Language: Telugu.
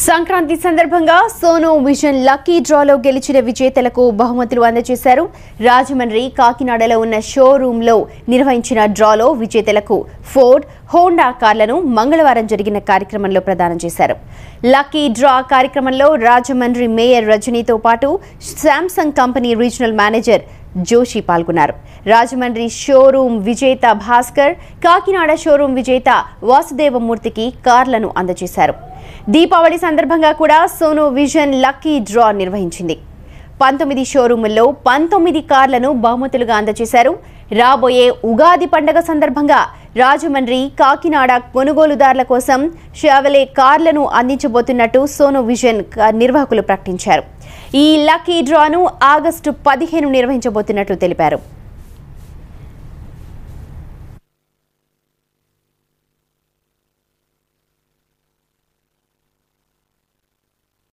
సంక్రాంతి సందర్భంగా సోనో విజన్ లక్కీ డ్రాలో గెలిచిన విజేతలకు బహుమతులు అందజేశారు. రాజమండ్రి కాకినాడలో ఉన్న షోరూంలో నిర్వహించిన డ్రాలో విజేతలకు ఫోర్డ్, హోండా కార్లను మంగళవారం జరిగిన కార్యక్రమంలో ప్రదానం చేశారు. లక్కీ డ్రా కార్యక్రమంలో రాజమండ్రి మేయర్ రజనీతో పాటు Samsung company regional manager Joshi పాల్గొన్నారు. రాజమండ్రి షోరూం విజేత భాస్కర్, కాకినాడ షోరూం విజేత వాసుదేవమూర్తికి కార్లను అందజేశారు. దీపావళి సందర్భంగా కూడా సోనో విజన్ లక్కీ డ్రా నిర్వహించింది. 19 షోరూముల్లో 19 కార్లను బహుమతులుగా అందజేశారు. రాబోయే ఉగాది పండుగ సందర్భంగా రాజమండ్రి, కాకినాడ కొనుగోలుదారుల కోసం షెవర్లే కార్లను అందించబోతున్నట్టు సోనో విజన్ నిర్వాహకులు ప్రకటించారు. ఈ లక్కీ డ్రాను ఆగస్టు 15 నిర్వహించబోతున్నట్లు తెలిపారు.